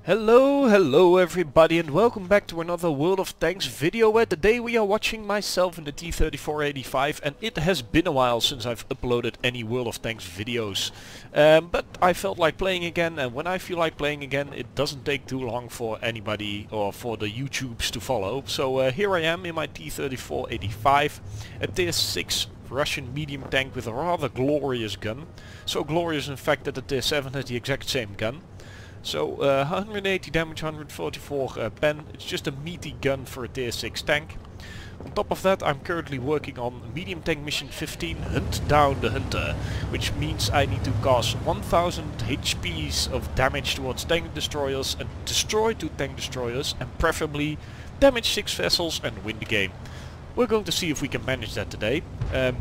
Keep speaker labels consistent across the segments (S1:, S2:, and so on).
S1: Hello everybody, and welcome back to another World of Tanks video where today we are watching myself in the T34-85, and it has been a while since I've uploaded any World of Tanks videos. But I felt like playing again, and when I feel like playing again it doesn't take too long for anybody or for the YouTubes to follow. So here I am in my T34-85, a tier 6 Russian medium tank with a rather glorious gun. So glorious in fact that the tier 7 has the exact same gun. So 180 damage, 144 pen. It's just a meaty gun for a tier 6 tank. On top of that, I'm currently working on medium tank mission 15, Hunt Down the Hunter, which means I need to cause 1000 HPs of damage towards tank destroyers and destroy 2 tank destroyers, and preferably damage 6 vessels and win the game. We're going to see if we can manage that today. I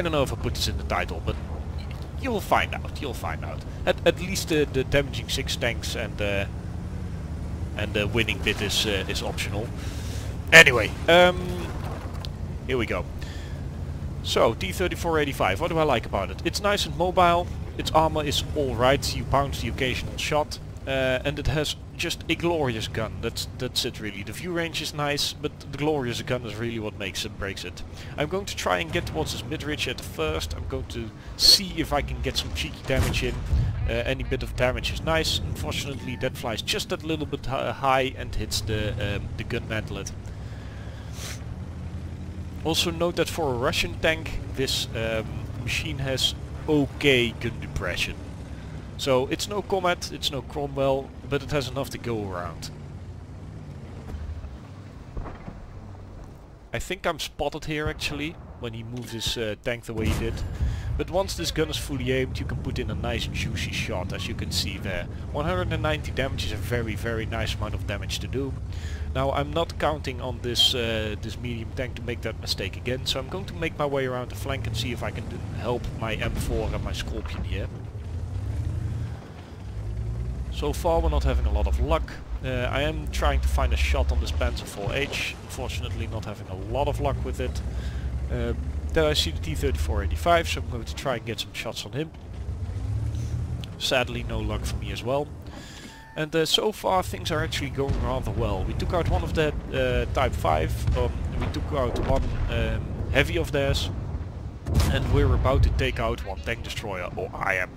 S1: don't know if I put this in the title, but you'll find out. You'll find out. At least the damaging 6 tanks and the winning bit is optional. Anyway, here we go. So T34-85. What do I like about it? It's nice and mobile. Its armor is all right. You bounce the occasional shot, and it has just a glorious gun. That's it really. The view range is nice, but the glorious gun is really what makes it, breaks it. I'm going to try and get towards this mid-ridge at first. I'm going to see if I can get some cheeky damage in. Any bit of damage is nice. Unfortunately that flies just that little bit high and hits the gun mantlet. Also note that for a Russian tank this machine has okay gun depression. So it's no Comet, it's no Cromwell, but it has enough to go around. I think I'm spotted here actually, when he moves his tank the way he did. But once this gun is fully aimed, you can put in a nice juicy shot, as you can see there. 190 damage is a very nice amount of damage to do. Now I'm not counting on this this medium tank to make that mistake again, so I'm going to make my way around the flank and see if I can help my M4 and my Scorpion here. So far we're not having a lot of luck. I am trying to find a shot on this Panzer 4H, unfortunately not having a lot of luck with it. There I see the T34-85, so I'm going to try and get some shots on him. Sadly no luck for me as well. And so far things are actually going rather well. We took out one of the Type 5, we took out one heavy of theirs, and we're about to take out one tank destroyer, or I am.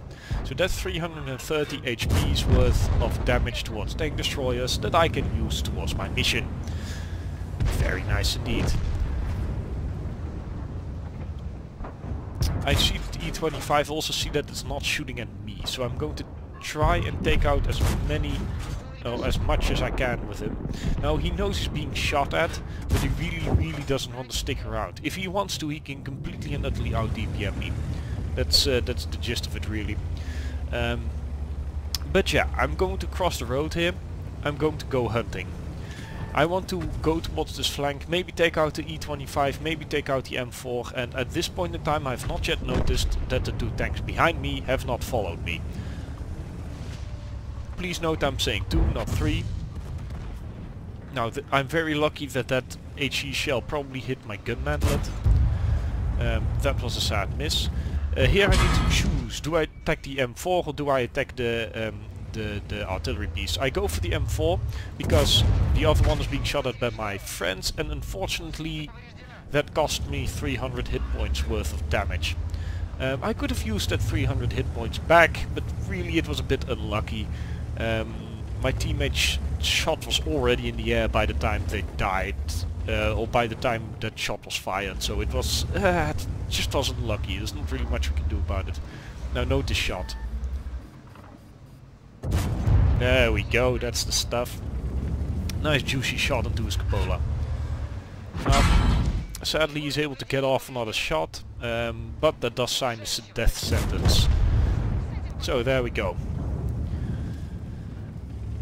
S1: So that's 330 HP's worth of damage towards tank destroyers that I can use towards my mission. Very nice indeed. I see the E25, also see that it's not shooting at me, so I'm going to try and take out as much as I can with him. Now he knows he's being shot at, but he really doesn't want to stick around. If he wants to, he can completely and utterly out DPM me. That's the gist of it really. But yeah, I'm going to cross the road here. I'm going to go hunting. I want to go towards this flank, maybe take out the E25, maybe take out the M4, and at this point in time I have not yet noticed that the 2 tanks behind me have not followed me. Please note I'm saying 2, not 3. Now I'm very lucky that that HE shell probably hit my gun mantlet. That was a sad miss. Here I need to choose, do I attack the M4 or do I attack the artillery piece? I go for the M4 because the other one is being shot at by my friends, and unfortunately that cost me 300 hit points worth of damage. I could have used that 300 hit points back, but really it was a bit unlucky. My teammate's shot was already in the air by the time they died, or by the time that shot was fired, so it was it just wasn't lucky. There's not really much we can do about it. Now note this shot. There we go, that's the stuff. Nice juicy shot into his cupola. Sadly he's able to get off another shot, but that does sign his death sentence. So there we go.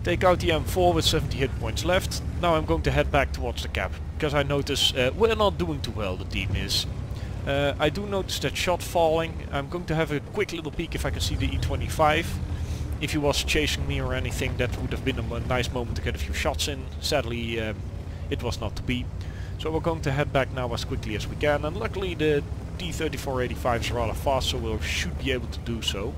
S1: Take out the M4 with 70 hit points left. Now I'm going to head back towards the cap, because I notice we're not doing too well, the team is. I do notice that shot falling. I'm going to have a quick little peek if I can see the E25. If he was chasing me or anything, that would have been a nice moment to get a few shots in. Sadly it was not to be. So we're going to head back now as quickly as we can, and luckily the T34-85 is rather fast, so we should be able to do so.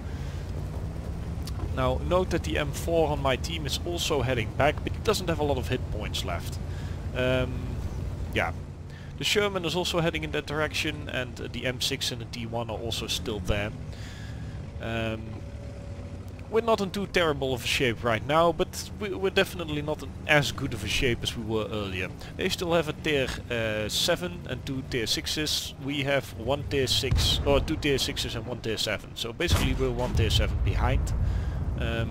S1: Now note that the M4 on my team is also heading back, but he doesn't have a lot of hit points left. Yeah. The Sherman is also heading in that direction, and the M6 and the T1 are also still there. We're not in too terrible of a shape right now, but we're definitely not in as good of a shape as we were earlier. They still have a tier 7 and 2 tier 6s. We have 1 tier 6, or 2 tier 6s and 1 tier 7. So basically we're 1 tier 7 behind. I'm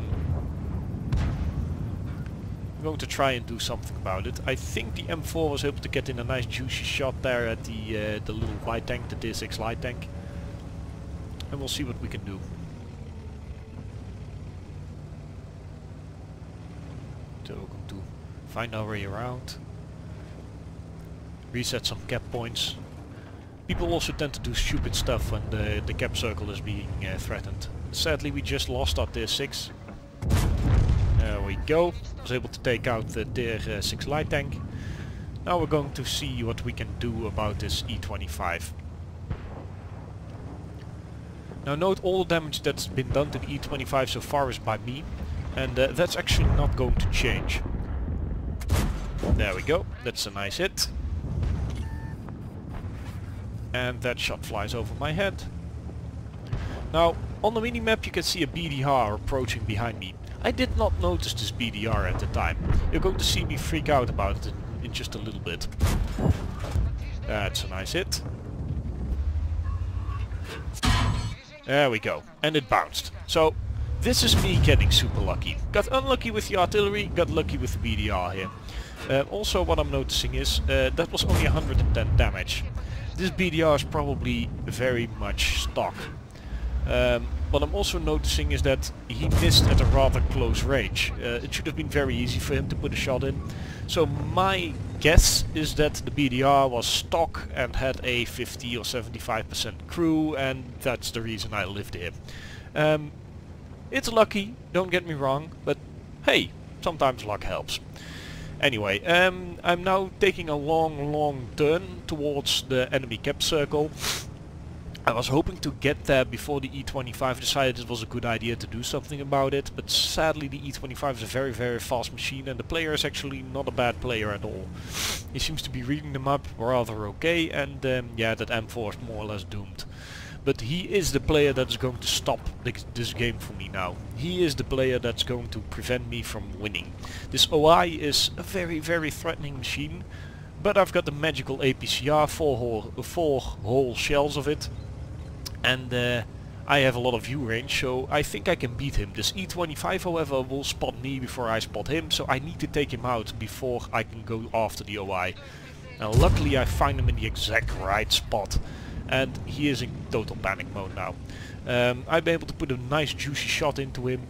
S1: going to try and do something about it. I think the M4 was able to get in a nice juicy shot there at the little light tank, the tier 6 light tank. And we'll see what we can do. So we're going to find our way around. Reset some cap points. People also tend to do stupid stuff when the cap circle is being threatened. Sadly we just lost our tier 6. There we go. Was able to take out the tier 6 light tank. Now we're going to see what we can do about this E25. Now note all the damage that's been done to the E25 so far is by me. And that's actually not going to change. There we go. That's a nice hit. And that shot flies over my head. Now, on the minimap you can see a BDR approaching behind me. I did not notice this BDR at the time. You're going to see me freak out about it in just a little bit. That's a nice hit. There we go. And it bounced. So, this is me getting super lucky. Got unlucky with the artillery, got lucky with the BDR here. Also what I'm noticing is that was only 110 damage. This BDR is probably very much stock. What I'm also noticing is that he missed at a rather close range. It should have been very easy for him to put a shot in. So my guess is that the BDR was stock and had a 50 or 75% crew, and that's the reason I lived here. It's lucky, don't get me wrong, but hey, sometimes luck helps. Anyway, I'm now taking a long turn towards the enemy cap circle. I was hoping to get there before the E25 decided it was a good idea to do something about it, but sadly the E25 is a very fast machine and the player is actually not a bad player at all. He seems to be reading them up rather okay, and yeah, that M4 is more or less doomed. But he is the player that's going to stop this game for me now. He is the player that's going to prevent me from winning. This OI is a very threatening machine, but I've got the magical APCR, four whole shells of it, and I have a lot of view range, so I think I can beat him. This E25 however will spot me before I spot him, so I need to take him out before I can go after the OI. Now luckily I find him in the exact right spot. And he is in total panic mode now. I've been able to put a nice juicy shot into him.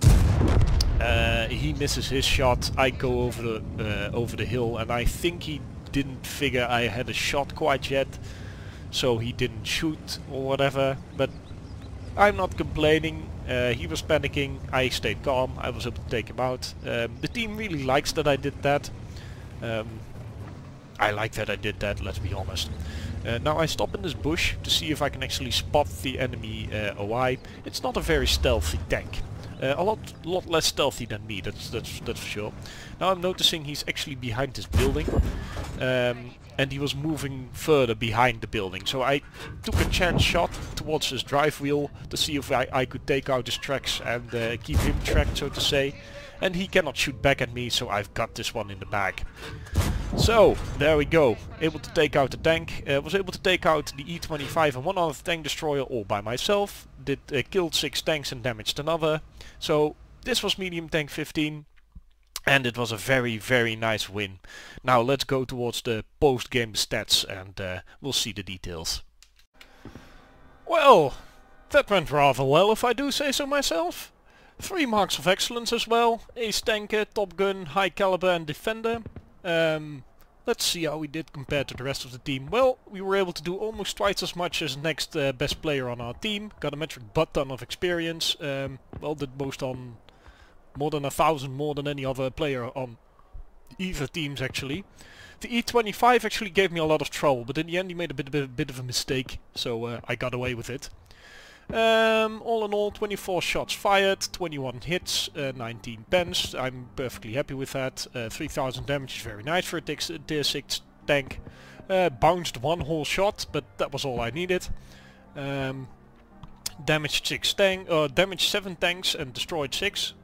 S1: He misses his shot. I go over the hill, and I think he didn't figure I had a shot quite yet, so he didn't shoot or whatever. But I'm not complaining. He was panicking. I stayed calm. I was able to take him out. The team really likes that I did that. I like that I did that, let's be honest. Now I stop in this bush to see if I can actually spot the enemy OI. It's not a very stealthy tank. A lot less stealthy than me, that's for sure. Now I'm noticing he's actually behind this building. And he was moving further behind the building. So I took a chance shot towards his drive wheel to see if I could take out his tracks and keep him tracked, so to say. And he cannot shoot back at me, so I've got this one in the bag. So, there we go. Able to take out the tank. Was able to take out the E25 and one other tank destroyer all by myself. Killed 6 tanks and damaged another. So, this was medium tank 15. And it was a very nice win. Now let's go towards the post-game stats and we'll see the details. Well, that went rather well if I do say so myself. 3 marks of excellence as well. Ace tanker, top gun, high caliber and defender. Let's see how we did compared to the rest of the team. Well, we were able to do almost twice as much as next best player on our team. Got a metric butt ton of experience. Well, did most on more than 1,000 more than any other player on either teams actually. The E25 actually gave me a lot of trouble, but in the end he made a bit of a mistake, so I got away with it. All in all, 24 shots fired, 21 hits, 19 pens. I'm perfectly happy with that. 3000 damage is very nice for a tier 6 tank. Bounced one whole shot, but that was all I needed. Damaged 7 tanks and destroyed 6.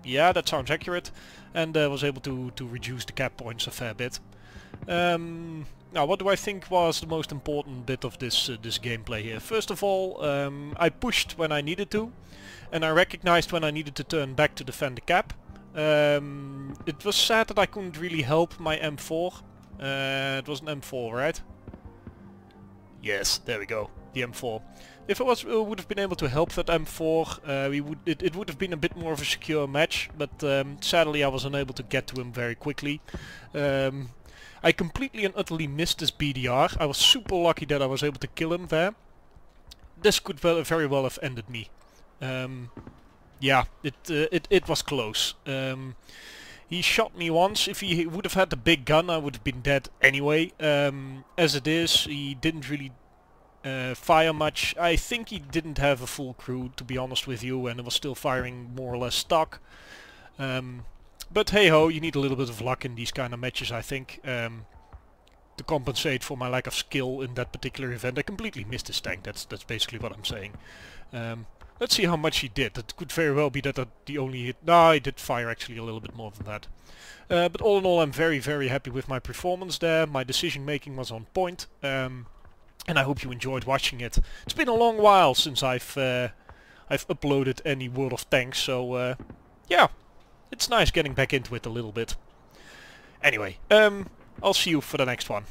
S1: Yeah, that sounds accurate. And was able to reduce the cap points a fair bit. Now, what do I think was the most important bit of this gameplay here? First of all, I pushed when I needed to, and I recognized when I needed to turn back to defend the cap. It was sad that I couldn't really help my M4. It was an M4, right? Yes, there we go, the M4. If I would have been able to help that M4, it would have been a bit more of a secure match, but sadly I was unable to get to him very quickly. I completely and utterly missed this BDR. I was super lucky that I was able to kill him there. This could very well have ended me. Yeah, it was close. He shot me once. If he would have had the big gun, I would have been dead anyway. As it is, he didn't really fire much. I think he didn't have a full crew, to be honest with you, and it was still firing more or less stock. But hey ho, you need a little bit of luck in these kind of matches, I think, to compensate for my lack of skill in that particular event. I completely missed his tank, that's basically what I'm saying. Let's see how much he did. It could very well be that he only hit... No, he did fire actually a little bit more than that. But all in all, I'm very, very happy with my performance there. My decision making was on point. And I hope you enjoyed watching it. It's been a long while since I've uploaded any World of Tanks, so yeah. It's nice getting back into it a little bit. Anyway, I'll see you for the next one.